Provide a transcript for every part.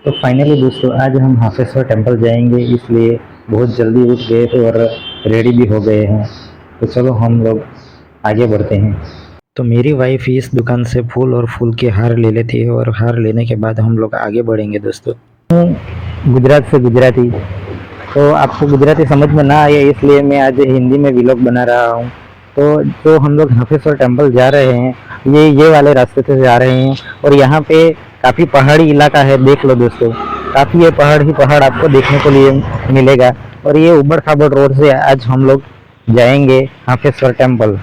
तो फाइनली दोस्तों आज हम हाफेश्वर टेम्पल जाएंगे, इसलिए बहुत जल्दी उठ गए थे और रेडी भी हो गए हैं। तो चलो हम लोग आगे बढ़ते हैं। तो मेरी वाइफ इस दुकान से फूल और फूल के हार ले लेती है और हार लेने के बाद हम लोग आगे बढ़ेंगे दोस्तों। हूँ गुजरात से गुजराती, तो आपको गुजराती समझ में ना आए इसलिए मैं आज हिंदी में व्लॉग बना रहा हूँ। तो जो हम लोग हाफेश्वर टेम्पल जा रहे हैं, ये वाले रास्ते से जा रहे हैं और यहाँ पे काफ़ी पहाड़ी इलाका है। देख लो दोस्तों, काफ़ी ये पहाड़ ही पहाड़ आपको देखने को लिए मिलेगा। और ये उबड़ खाबड़ रोड से आज हम लोग जाएंगे हाफेश्वर टेम्पल।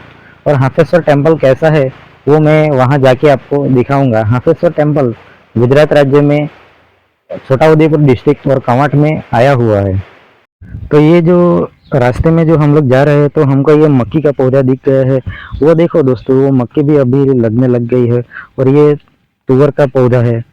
और हाफेश्वर टेम्पल कैसा है वो मैं वहाँ जाके आपको दिखाऊंगा। हाफेश्वर टेम्पल गुजरात राज्य में छोटा उदेपुर डिस्ट्रिक्ट और कवांट में आया हुआ है। तो ये जो रास्ते में जो हम लोग जा रहे हैं, तो हमको ये मक्की का पौधा दिख रहा है। वो देखो दोस्तों, वो मक्की भी अभी लगने लग गई है। और ये तुअर का पौधा है।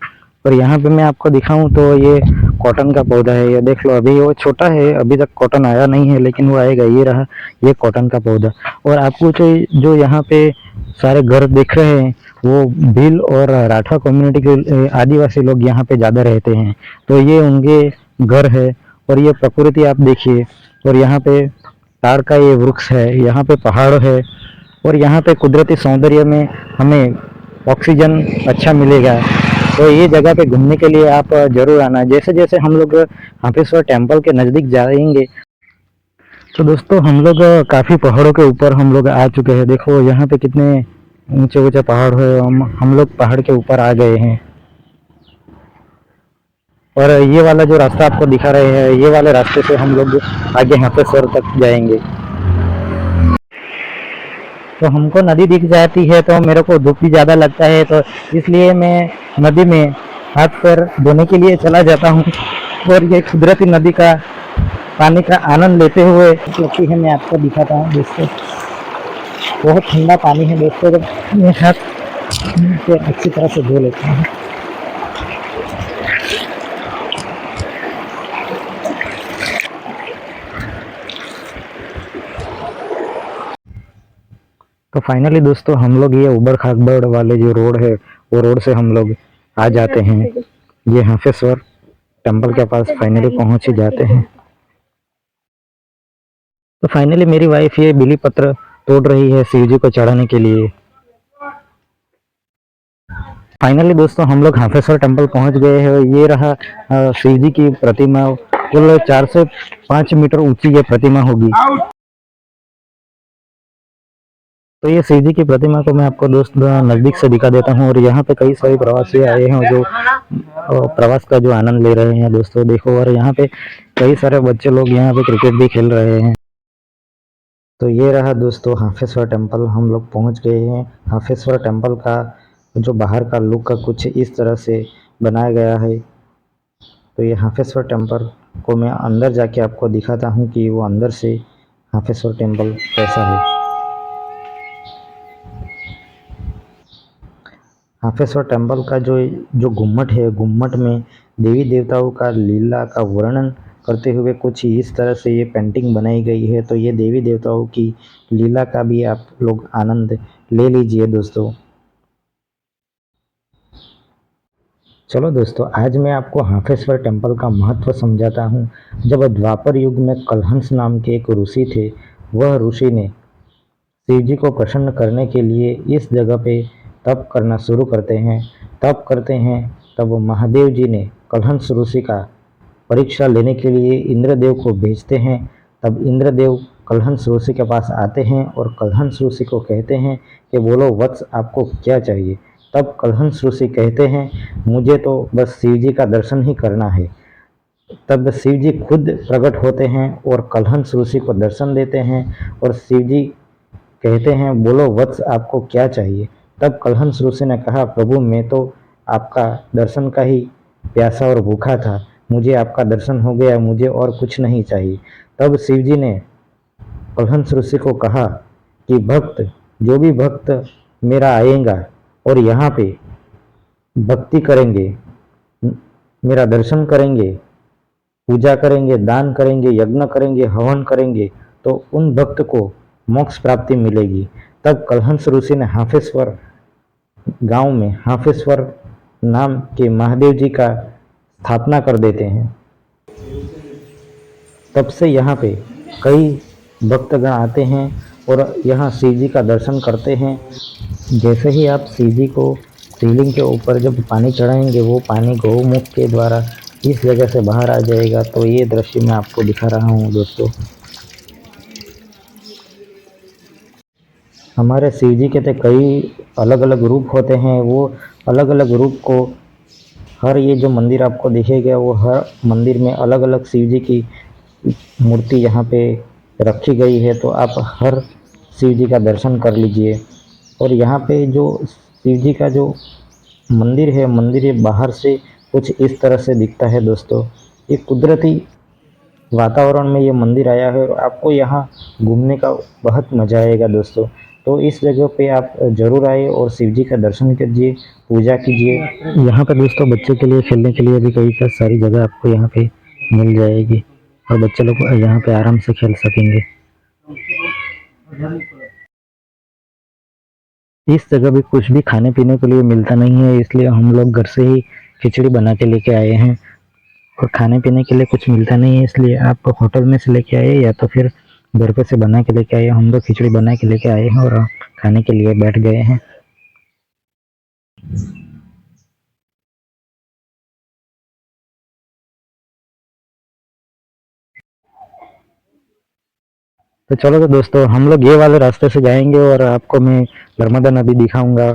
और यहाँ पे मैं आपको दिखाऊं तो ये कॉटन का पौधा है। ये देख लो, अभी वो छोटा है, अभी तक कॉटन आया नहीं है, लेकिन वो आएगा। ये रहा ये कॉटन का पौधा। और आपको जो यहाँ पे सारे घर दिख रहे हैं, वो भील और राठा कम्युनिटी के आदिवासी लोग यहाँ पे ज़्यादा रहते हैं। तो ये उनके घर है। और ये प्रकृति आप देखिए, और यहाँ पे तार का ये वृक्ष है, यहाँ पे पहाड़ है। और यहाँ पे कुदरती सौंदर्य में हमें ऑक्सीजन अच्छा मिलेगा। तो ये जगह पे घूमने के लिए आप जरूर आना। जैसे जैसे हम लोग हाफेश्वर टेम्पल के नज़दीक जाएंगे, तो दोस्तों हम लोग काफ़ी पहाड़ों के ऊपर हम लोग आ चुके हैं। देखो यहाँ पे कितने ऊंचे ऊंचे पहाड़ है। हम लोग पहाड़ के ऊपर आ गए हैं। और ये वाला जो रास्ता आपको दिखा रहे हैं, ये वाले रास्ते से हम लोग आगे हाथेश्वर तक जाएंगे। तो हमको नदी दिख जाती है, तो मेरे को धूप भी ज़्यादा लगता है, तो इसलिए मैं नदी में हाथ पैर धोने के लिए चला जाता हूँ। और ये कुदरती नदी का पानी का आनंद लेते हुए लगती है, मैं आपको दिखाता हूँ दोस्तों। बहुत ठंडा पानी है दोस्तों, जब मैं हाथ से अच्छी तरह से धो लेता हूँ। तो फाइनली दोस्तों हम लोग ये उबड़ खाबड़ वाले जो रोड है, वो रोड से हम लोग आ जाते हैं। ये हाफेश्वर टेम्पल के पास फाइनली पहुंच ही जाते हैं। तो फाइनली मेरी वाइफ ये बिली पत्र तोड़ रही है शिव जी को चढ़ाने के लिए। फाइनली दोस्तों हम लोग हाफेश्वर टेम्पल पहुंच गए हैं। ये रहा शिव जी की प्रतिमा। कुल 4 से 5 मीटर ऊंची ये प्रतिमा होगी। तो ये शिव जी की प्रतिमा को मैं आपको दोस्त नज़दीक से दिखा देता हूँ। और यहाँ पे कई सारे प्रवासी आए हैं जो प्रवास का जो आनंद ले रहे हैं दोस्तों, देखो। और यहाँ पे कई सारे बच्चे लोग यहाँ पे क्रिकेट भी खेल रहे हैं। तो ये रहा दोस्तों हाफेश्वर टेम्पल, हम लोग पहुँच गए हैं। हाफेश्वर टेम्पल का जो बाहर का लुक का कुछ इस तरह से बनाया गया है। तो ये हाफेश्वर टेम्पल को मैं अंदर जाके आपको दिखाता हूँ कि वो अंदर से हाफेश्वर टेम्पल कैसा है। हाफेश्वर टेम्पल का जो जो गुम्मट है, गुम्मट में देवी देवताओं का लीला का वर्णन करते हुए कुछ इस तरह से ये पेंटिंग बनाई गई है। तो ये देवी देवताओं की लीला का भी आप लोग आनंद ले लीजिए दोस्तों। चलो दोस्तों, आज मैं आपको हाफेश्वर टेम्पल का महत्व समझाता हूँ। जब द्वापर युग में कलहंस नाम के एक ऋषि थे, वह ऋषि ने शिव जी को प्रसन्न करने के लिए इस जगह पे तप करना शुरू करते हैं। तप करते हैं, तब महादेव जी ने कलहंस ऋषि का परीक्षा लेने के लिए इंद्रदेव को भेजते हैं। तब इंद्रदेव कलहंस ऋषि के पास आते हैं और कलहंस ऋषि को कहते हैं कि बोलो वत्स, आपको क्या चाहिए। तब कलहंस ऋषि कहते हैं, मुझे तो बस शिव जी का दर्शन ही करना है। तब शिव जी खुद प्रकट होते हैं और कलहंस ऋषि को दर्शन देते हैं। और शिव जी कहते हैं, बोलो वत्स, आपको क्या चाहिए। तब कलहंस ऋषि ने कहा, प्रभु मैं तो आपका दर्शन का ही प्यासा और भूखा था, मुझे आपका दर्शन हो गया, मुझे और कुछ नहीं चाहिए। तब शिव जी ने कलहंस ऋषि को कहा कि भक्त, जो भी भक्त मेरा आएगा और यहाँ पे भक्ति करेंगे, मेरा दर्शन करेंगे, पूजा करेंगे, दान करेंगे, यज्ञ करेंगे, हवन करेंगे, तो उन भक्त को मोक्ष प्राप्ति मिलेगी। तब कलहंस ऋषि ने हाफेश्वर गांव में हाफेश्वर नाम के महादेव जी का स्थापना कर देते हैं। तब से यहाँ पे कई भक्तगण आते हैं और यहाँ शिव जी का दर्शन करते हैं। जैसे ही आप शिव जी को शिवलिंग के ऊपर जब पानी चढ़ाएंगे, वो पानी गौमुख के द्वारा इस जगह से बाहर आ जाएगा। तो ये दृश्य मैं आपको दिखा रहा हूँ दोस्तों। हमारे शिव जी के तो कई अलग अलग रूप होते हैं। वो अलग अलग रूप को हर ये जो मंदिर आपको दिखेगा, वो हर मंदिर में अलग अलग शिव जी की मूर्ति यहाँ पे रखी गई है। तो आप हर शिव जी का दर्शन कर लीजिए। और यहाँ पे जो शिव जी का जो मंदिर है, मंदिर ये बाहर से कुछ इस तरह से दिखता है दोस्तों। ये कुदरती वातावरण में ये मंदिर आया है और आपको यहाँ घूमने का बहुत मज़ा आएगा दोस्तों। तो इस जगह पे आप ज़रूर आए और शिव जी का दर्शन कीजिए, पूजा कीजिए। यहाँ पे दोस्तों बच्चे के लिए खेलने के लिए भी कई सारी जगह आपको यहाँ पे मिल जाएगी और बच्चे लोग यहाँ पे आराम से खेल सकेंगे। इस जगह भी कुछ भी खाने पीने के लिए मिलता नहीं है, इसलिए हम लोग घर से ही खिचड़ी बना के लेके आए हैं। और खाने पीने के लिए कुछ मिलता नहीं है, इसलिए आप होटल में से लेके आए या तो फिर घर पे से बना के लेके आए। हम लोग खिचड़ी बना के लेके आए हैं और खाने के लिए बैठ गए हैं। तो चलो तो दोस्तों, हम लोग ये वाले रास्ते से जाएंगे और आपको मैं नर्मदा नदी दिखाऊंगा।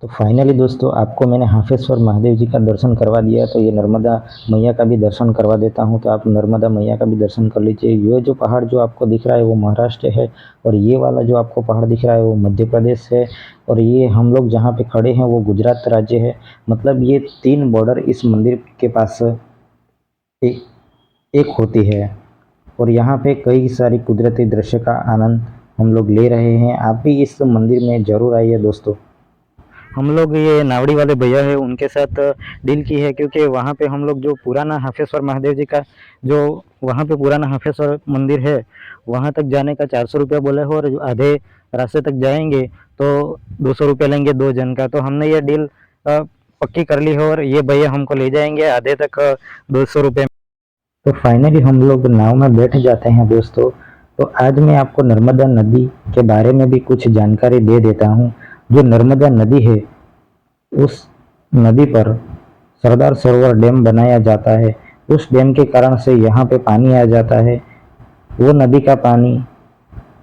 तो फाइनली दोस्तों, आपको मैंने हाफेश्वर महादेव जी का दर्शन करवा दिया। तो ये नर्मदा मैया का भी दर्शन करवा देता हूँ। तो आप नर्मदा मैया का भी दर्शन कर लीजिए। ये जो पहाड़ जो आपको दिख रहा है वो महाराष्ट्र है और ये वाला जो आपको पहाड़ दिख रहा है वो मध्य प्रदेश है। और ये हम लोग जहाँ पे खड़े हैं वो गुजरात राज्य है। मतलब ये 3 बॉर्डर इस मंदिर के पास एक होती है। और यहाँ पे कई सारी कुदरती दृश्य का आनंद हम लोग ले रहे हैं। आप भी इस मंदिर में ज़रूर आइए दोस्तों। हम लोग ये नावड़ी वाले भैया है उनके साथ डील की है, क्योंकि वहाँ पे हम लोग जो पुराना हाफेश्वर महादेव जी का जो वहाँ पे पुराना हाफेश्वर मंदिर है, वहाँ तक जाने का 400 रुपया बोले हो और आधे रास्ते तक जाएंगे तो 200 रुपया लेंगे 2 जन का। तो हमने ये डील पक्की कर ली है और ये भैया हमको ले जाएंगे आधे तक 200 रुपये। तो फाइनली हम लोग नाव में बैठ जाते हैं दोस्तों। तो आज मैं आपको नर्मदा नदी के बारे में भी कुछ जानकारी दे देता हूँ। जो नर्मदा नदी है, उस नदी पर सरदार सरोवर डैम बनाया जाता है। उस डैम के कारण से यहाँ पे पानी आ जाता है। वो नदी का पानी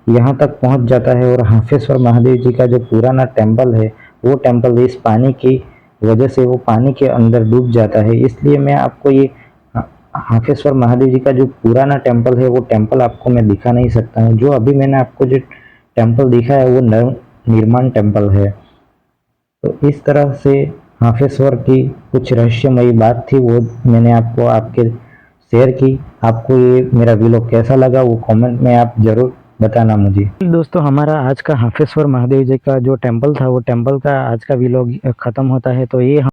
यहाँ तक पहुँच जाता है और हाफेश्वर महादेव जी का जो पुराना टेम्पल है, वो टेम्पल इस पानी की वजह से वो पानी के अंदर डूब जाता है। इसलिए मैं आपको ये हाफेश्वर महादेव जी का जो पुराना टेम्पल है वो टेम्पल आपको मैं दिखा नहीं सकता हूँ। जो अभी मैंने आपको जो टेम्पल दिखा है वो निर्माण टेम्पल है। तो इस तरह से हाफेश्वर की कुछ रहस्यमयी बात थी, वो मैंने आपको आपके शेयर की। आपको ये मेरा वीडियो कैसा लगा वो कमेंट में आप ज़रूर बताना मुझे। दोस्तों, हमारा आज का हाफेश्वर महादेव जी का जो टेम्पल था वो टेम्पल का आज का वीडियो ख़त्म होता है। तो ये